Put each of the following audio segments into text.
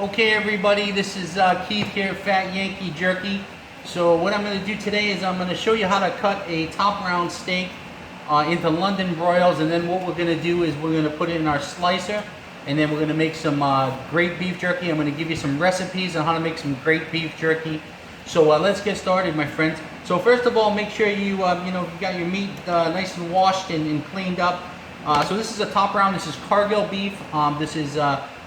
Okay everybody, this is Keith here, Fat Yankee Jerky. So what I'm going to do today is I'm going to show you how to cut a top round steak into London broils, and then what we're going to do is we're going to put it in our slicer, and then we're going to make some great beef jerky. I'm going to give you some recipes on how to make some great beef jerky. So let's get started, my friends. So first of all, make sure you you got your meat nice and washed and cleaned up. So this is a top round. This is Cargill beef. This is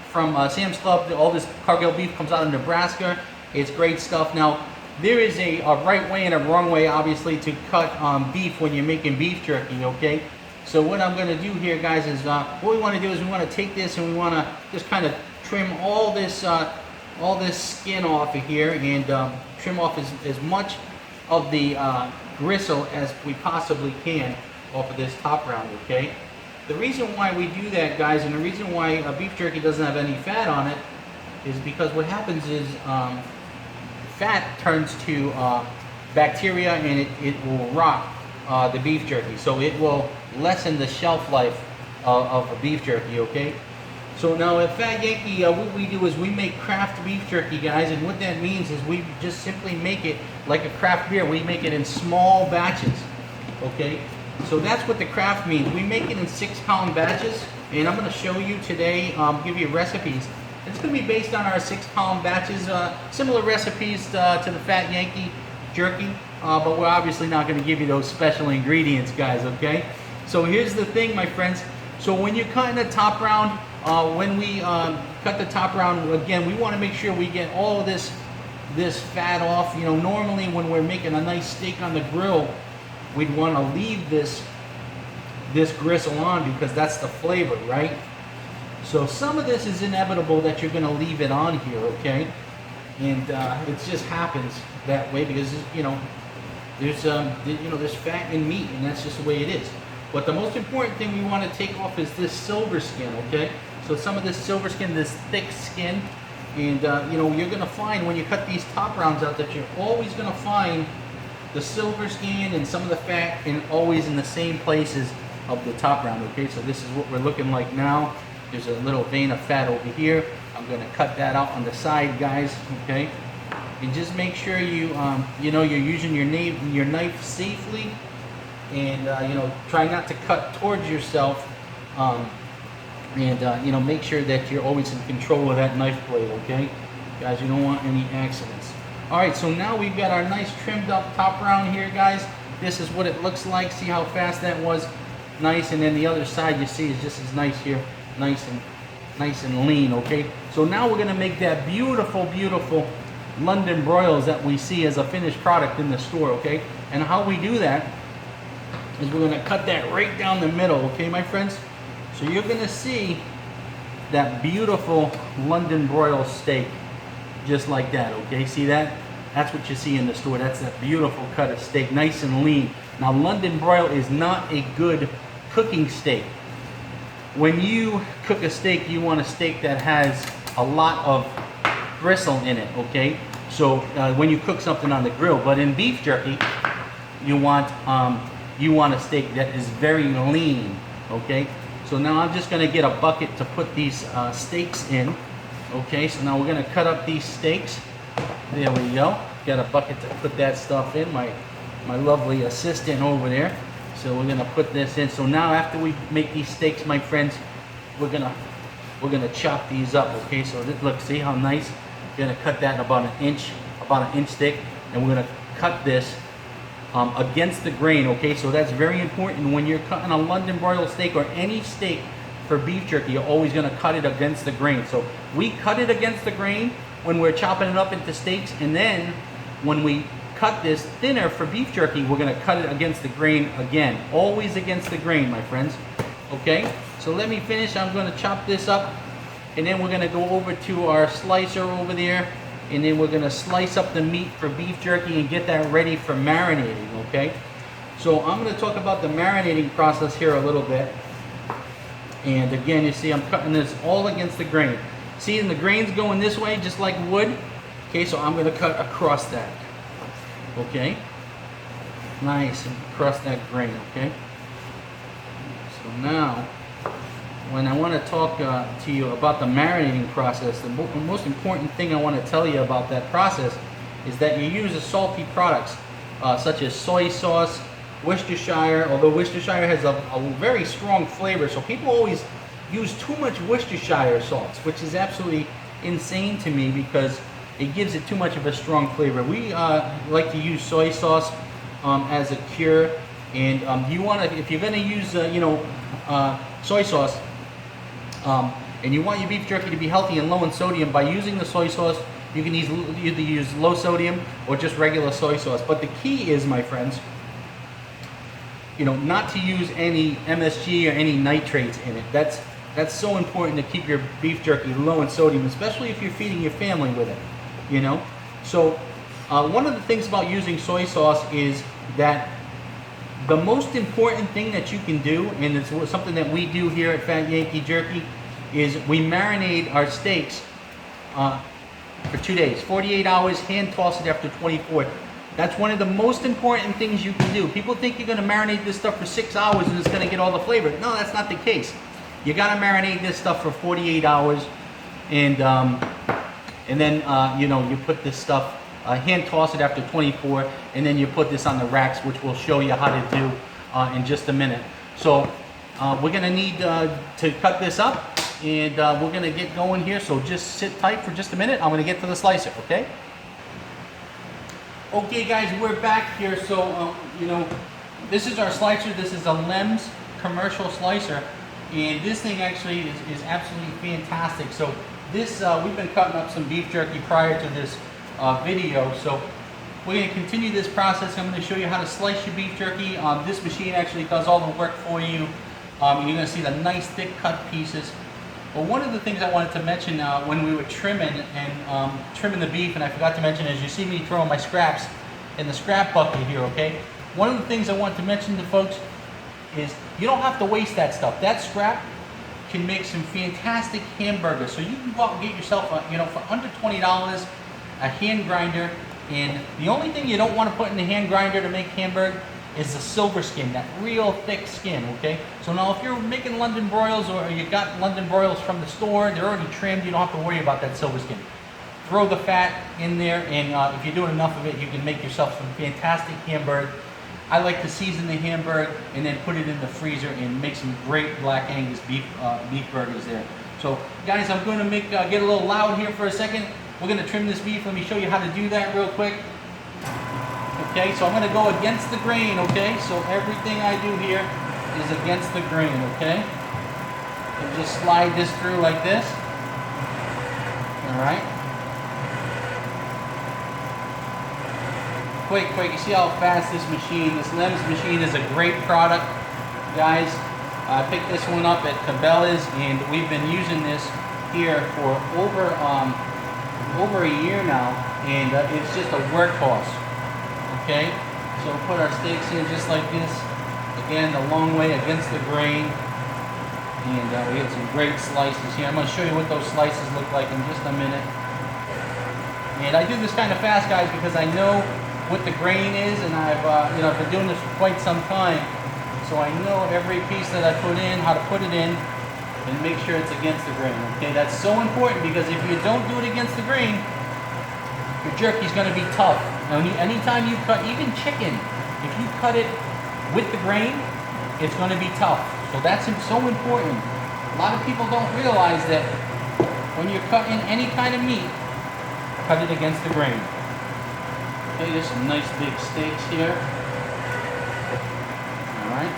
from Sam's Club. All this Cargill beef comes out of Nebraska. It's great stuff. Now, there is a right way and a wrong way, obviously, to cut beef when you're making beef jerky, okay? So what I'm going to do here, guys, is what we want to do is we want to take this and we want to just kind of trim all this skin off of here, and trim off as much of the gristle as we possibly can off of this top round, okay? The reason why we do that, guys, and the reason why beef jerky doesn't have any fat on it is because what happens is fat turns to bacteria, and it will rot the beef jerky. So it will lessen the shelf life of a beef jerky, okay? So now at Fat Yankee, what we do is we make craft beef jerky, guys, and what that means is we just simply make it like a craft beer. We make it in small batches, okay? So that's what the craft means. We make it in 6-pound batches, and I'm going to show you today, give you recipes. It's going to be based on our 6-pound batches, similar recipes to the Fat Yankee Jerky, but we're obviously not going to give you those special ingredients, guys, okay? So here's the thing, my friends. So when you're cutting the top round, when we cut the top round, again, we want to make sure we get all of this fat off. You know, normally when we're making a nice steak on the grill, we'd want to leave this gristle on because that's the flavor, right? So some of this is inevitable that you're going to leave it on here, okay? And it just happens that way because there's fat in meat, and that's just the way it is. But the most important thing we want to take off is this silver skin, okay? So some of this silver skin, this thick skin, and you're going to find when you cut these top rounds out that you're always going to find the silver skin and some of the fat, and always in the same places of the top round, okay? So this is what we're looking like now. There's a little vein of fat over here. I'm going to cut that out on the side, guys, okay? And just make sure you're using your knife safely, and try not to cut towards yourself, and make sure that you're always in control of that knife blade, okay? Guys, you don't want any accidents. Alright, so now we've got our nice trimmed up top round here, guys. This is what it looks like. See how fast that was? Nice. And then the other side, you see, is just as nice here. Nice and lean, okay? So now we're going to make that beautiful, beautiful London broils that we see as a finished product in the store, okay? And how we do that is we're going to cut that right down the middle, okay, my friends? So you're going to see that beautiful London broil steak just like that, okay? See that? That's what you see in the store. That's that beautiful cut of steak, nice and lean. Now, London broil is not a good cooking steak. When you cook a steak, you want a steak that has a lot of gristle in it, okay? So when you cook something on the grill, but in beef jerky, you want a steak that is very lean, okay? So now I'm just going to get a bucket to put these steaks in. Okay, so now we're going to cut up these steaks. There we go. Got a bucket to put that stuff in. My lovely assistant over there. So we're going to put this in. So now after we make these steaks, my friends, we're gonna chop these up. Okay, so look, see how nice. We're going to cut that about an inch thick, and we're going to cut this against the grain. Okay, so that's very important when you're cutting a London broil steak or any steak. For beef jerky, you're always going to cut it against the grain. So we cut it against the grain when we're chopping it up into steaks, and then when we cut this thinner for beef jerky, we're going to cut it against the grain again. Always against the grain, my friends. Okay, so let me finish. I'm going to chop this up, and then we're going to go over to our slicer over there, and then we're going to slice up the meat for beef jerky and get that ready for marinating, okay? So I'm going to talk about the marinating process here a little bit. And again, you see I'm cutting this all against the grain. See, and the grain's going this way, just like wood. Okay, so I'm going to cut across that. Okay? Nice, and across that grain, okay? So now, when I want to talk to you about the marinating process, the most important thing I want to tell you about that process is that you use salty products such as soy sauce, Worcestershire, although Worcestershire has a very strong flavor, so people always use too much Worcestershire sauce, which is absolutely insane to me because it gives it too much of a strong flavor. We like to use soy sauce as a cure, and you want to, if you're going to use soy sauce, and you want your beef jerky to be healthy and low in sodium, by using the soy sauce, you can either use low sodium or just regular soy sauce. But the key is, my friends, not to use any MSG or any nitrates in it. That's so important to keep your beef jerky low in sodium, especially if you're feeding your family with it. So one of the things about using soy sauce is that the most important thing that you can do, and it's something that we do here at Fat Yankee Jerky, is we marinate our steaks for 2 days, 48 hours, hand toss it after 24. That's one of the most important things you can do. People think you're going to marinate this stuff for 6 hours and it's going to get all the flavor. No, that's not the case. You got to marinate this stuff for 48 hours, and then you put this stuff, hand toss it after 24, and then you put this on the racks, which we'll show you how to do in just a minute. So we're going to need to cut this up, and we're going to get going here. So just sit tight for just a minute. I'm going to get to the slicer, okay? Okay, guys, we're back here. So this is our slicer. This is a Lem's commercial slicer, and this thing actually is absolutely fantastic. So this we've been cutting up some beef jerky prior to this video, so we're going to continue this process. I'm going to show you how to slice your beef jerky. This machine actually does all the work for you. You're going to see the nice thick cut pieces. But one of the things I wanted to mention when we were trimming the beef, and I forgot to mention, as you see me throwing my scraps in the scrap bucket here, okay? One of the things I want to mention to folks is you don't have to waste that stuff. That scrap can make some fantastic hamburgers. So you can go out and get yourself, for under $20, a hand grinder. And the only thing you don't want to put in the hand grinder to make hamburger is the silver skin, that real thick skin, okay? So now if you're making London broils, or you got London broils from the store, they're already trimmed, you don't have to worry about that silver skin. Throw the fat in there, and if you're doing enough of it, you can make yourself some fantastic hamburger. I like to season the hamburger and then put it in the freezer and make some great Black Angus beef burgers there. So guys, I'm going to get a little loud here for a second. We're going to trim this beef. Let me show you how to do that real quick. Okay, so I'm going to go against the grain, okay? So everything I do here is against the grain, okay? And just slide this through like this. All right. Quick, you see how fast this Lem's machine is a great product, guys. I picked this one up at Cabela's, and we've been using this here for over a year now, and it's just a workhorse. Okay, so we'll put our steaks in just like this. Again, the long way against the grain, and we get some great slices here. I'm going to show you what those slices look like in just a minute. And I do this kind of fast, guys, because I know what the grain is, and I've been doing this for quite some time, so I know every piece that I put in, how to put it in, and make sure it's against the grain. Okay, that's so important, because if you don't do it against the grain, your jerky's going to be tough. Now, anytime you cut, even chicken, if you cut it with the grain, it's going to be tough. So that's so important. A lot of people don't realize that when you're cutting any kind of meat, cut it against the grain. Okay, there's some nice big steaks here. All right.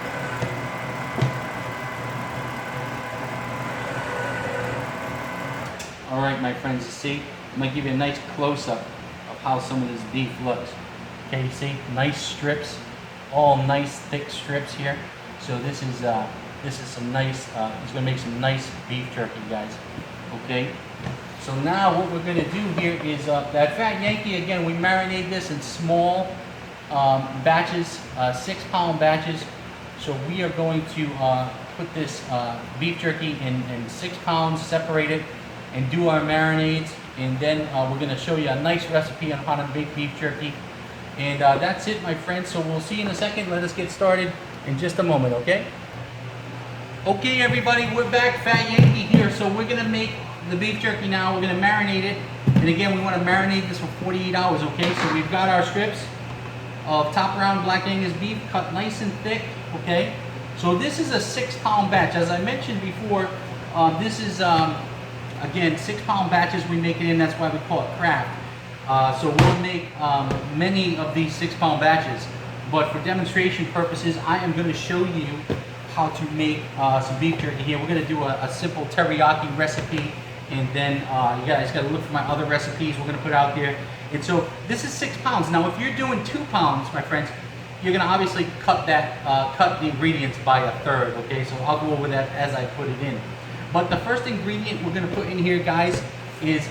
All right, my friends, you see, I'm going to give you a nice close-up of how some of this beef looks. Okay, you see, nice strips, all nice thick strips here. So this is some nice, it's going to make some nice beef jerky, guys. Okay. So now what we're going to do here is that Fat Yankee, again, we marinate this in small batches, 6-pound batches. So we are going to put this beef jerky in 6 pounds, separate it, and do our marinades. And then we're going to show you a nice recipe on how to make beef jerky. And that's it, my friends. So we'll see you in a second. Let us get started in just a moment, okay? Okay, everybody, we're back. Fat Yankee here. So we're gonna make the beef jerky now. We're gonna marinate it, and again, we want to marinate this for 48 hours. Okay, so we've got our strips of top round black Angus beef cut nice and thick. Okay, so this is a 6-pound batch. As I mentioned before, this is again 6-pound batches we make it in. That's why we call it craft. So we'll make many of these 6-pound batches, but for demonstration purposes, I am going to show you how to make some beef jerky here. We're going to do a simple teriyaki recipe, and then you guys got to look for my other recipes we're going to put out there. And so this is 6 pounds. Now, if you're doing 2 pounds, my friends, you're going to obviously cut the ingredients by 1/3. Okay, so I'll go over that as I put it in. But the first ingredient we're going to put in here, guys, is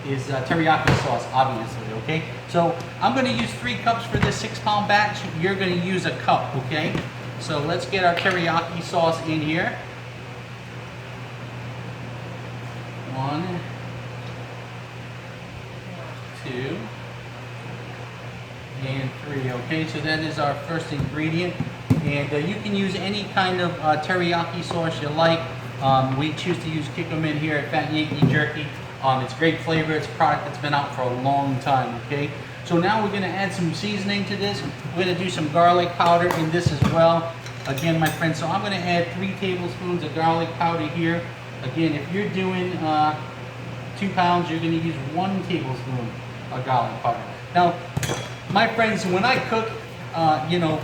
teriyaki sauce, obviously. Okay, so I'm going to use 3 cups for this 6-pound batch. You're going to use a cup. Okay. So let's get our teriyaki sauce in here. 1, 2, and 3. Okay, so that is our first ingredient. And you can use any kind of teriyaki sauce you like. We choose to use Kikkoman here at Fat Yankee Jerky. It's great flavor. It's a product that's been out for a long time. Okay. So now we're going to add some seasoning to this. We're going to do some garlic powder in this as well. Again, my friends, so I'm going to add 3 tablespoons of garlic powder here. Again, if you're doing 2 pounds, you're going to use 1 tablespoon of garlic powder. Now, my friends, when I cook, you know,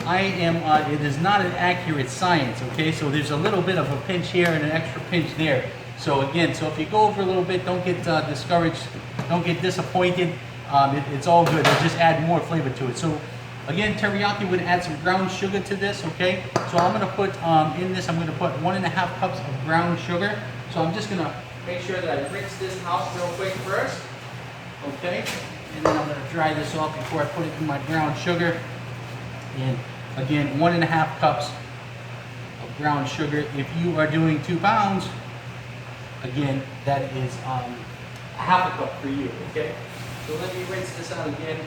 it is not an accurate science, okay? So there's a little bit of a pinch here and an extra pinch there. So again, so if you go over a little bit, don't get discouraged, don't get disappointed. It's all good. It'll just add more flavor to it. So again, teriyaki would add some brown sugar to this, okay? So I'm going to put in this, I'm going to put 1½ cups of brown sugar. So I'm just going to make sure that I rinse this out real quick first, okay? And then I'm going to dry this off before I put it in my brown sugar. And again, 1½ cups of brown sugar. If you are doing 2 pounds, again, that is ½ a cup for you, okay? So let me rinse this out again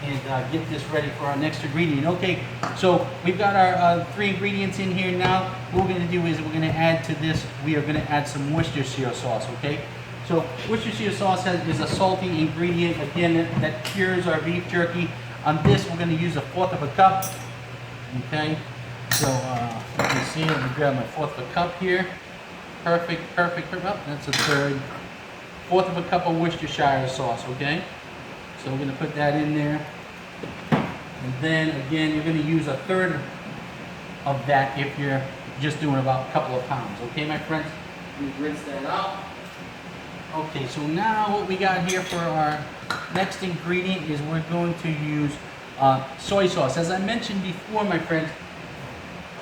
and get this ready for our next ingredient. Okay, so we've got our 3 ingredients in here now. What we're going to do is we're going to add to this, we are going to add some Worcestershire sauce, okay? So Worcestershire sauce is a salty ingredient, again, that cures our beef jerky. On this, we're going to use 1/4 cup, okay? So you can see, let me grab my 1/4 cup here. Perfect, perfect, perfect. Oh, that's 1/3. 1/4 cup of Worcestershire sauce, okay? So we're going to put that in there. And then again, you're going to use 1/3 of that if you're just doing about a couple of pounds, okay, my friends? Let me rinse that out. Okay, so now what we got here for our next ingredient is we're going to use soy sauce. As I mentioned before, my friends,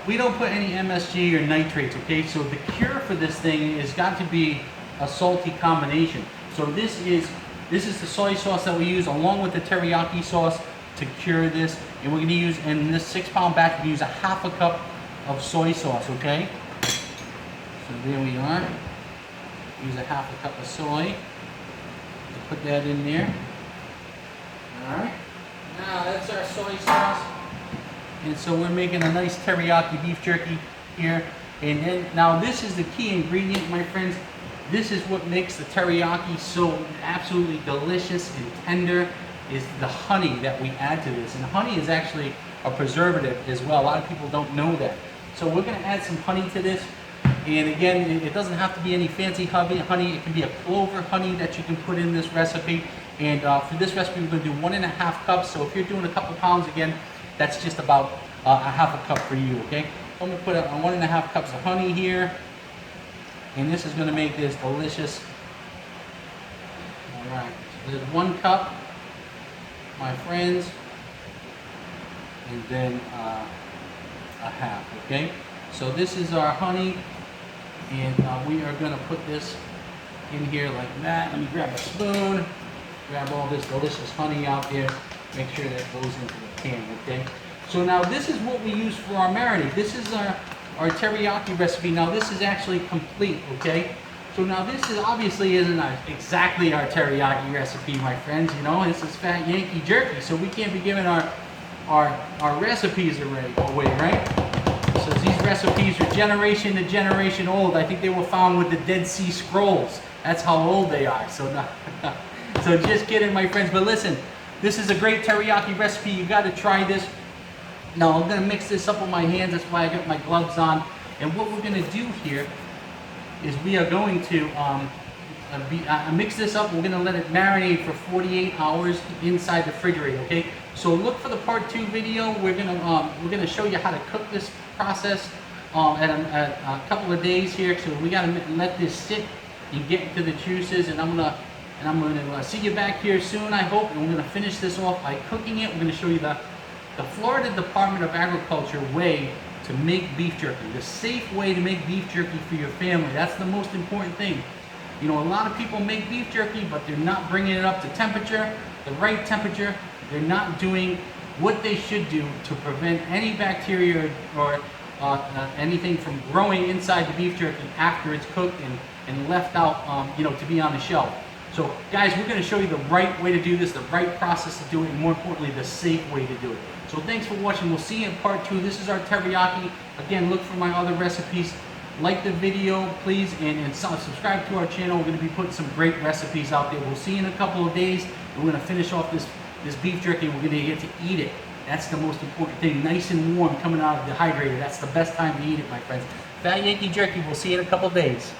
we don't put any MSG or nitrates, okay? So the cure for this thing has got to be a salty combination. So this is the soy sauce that we use along with the teriyaki sauce to cure this. And we're going to use, in this 6-pound batch, we use 1/2 cup of soy sauce, okay? So there we are. Use 1/2 cup of soy. Put that in there. Alright. Now that's our soy sauce. And so we're making a nice teriyaki beef jerky here. And then, now this is the key ingredient, my friends. This is what makes the teriyaki so absolutely delicious and tender, is the honey that we add to this. And honey is actually a preservative as well. A lot of people don't know that. So we're going to add some honey to this. And again, it doesn't have to be any fancy honey. It can be a clover honey that you can put in this recipe. And for this recipe, we're going to do 1½ cups. So if you're doing a couple pounds, again, that's just about 1/2 cup for you, okay? I'm going to put 1½ cups of honey here. And this is going to make this delicious. All right, so there's 1 cup, my friends, and then 1/2, okay? So this is our honey, and we are going to put this in here like that. Let me grab a spoon, grab all this delicious honey out there, make sure that goes into the pan, okay? So now this is what we use for our marinade. This is our teriyaki recipe. Now this is actually complete, okay? So now this is obviously isn't exactly our teriyaki recipe, my friends. You know, this is Fat Yankee Jerky, so we can't be giving our recipes away, right? So these recipes are generation to generation old. I think they were found with the Dead Sea Scrolls. That's how old they are. So, so just kidding, my friends. But listen, this is a great teriyaki recipe. You got to try this. Now I'm going to mix this up with my hands. That's why I got my gloves on. And what we're going to do here is we are going to mix this up. We're going to let it marinate for 48 hours inside the refrigerator. Okay. So look for the part 2 video. We're gonna show you how to cook this process at a couple of days here. So we gotta let this sit and get into the juices. And I'm gonna see you back here soon, I hope. And we're gonna finish this off by cooking it. We're gonna show you the Florida Department of Agriculture way to make beef jerky. The safe way to make beef jerky for your family. That's the most important thing. You know, a lot of people make beef jerky, but they're not bringing it up to temperature, the right temperature. They're not doing what they should do to prevent any bacteria or anything from growing inside the beef jerky after it's cooked and left out, you know, to be on the shelf. So guys, we're going to show you the right way to do this, the right process to do it, and more importantly, the safe way to do it. So thanks for watching. We'll see you in part 2. This is our teriyaki. Again, look for my other recipes. Like the video, please, and subscribe to our channel. We're going to be putting some great recipes out there. We'll see you in a couple of days. We're going to finish off this beef jerky. We're going to get to eat it. That's the most important thing. Nice and warm coming out of the dehydrator. That's the best time to eat it, my friends. Fat Yankee Jerky. We'll see you in a couple of days.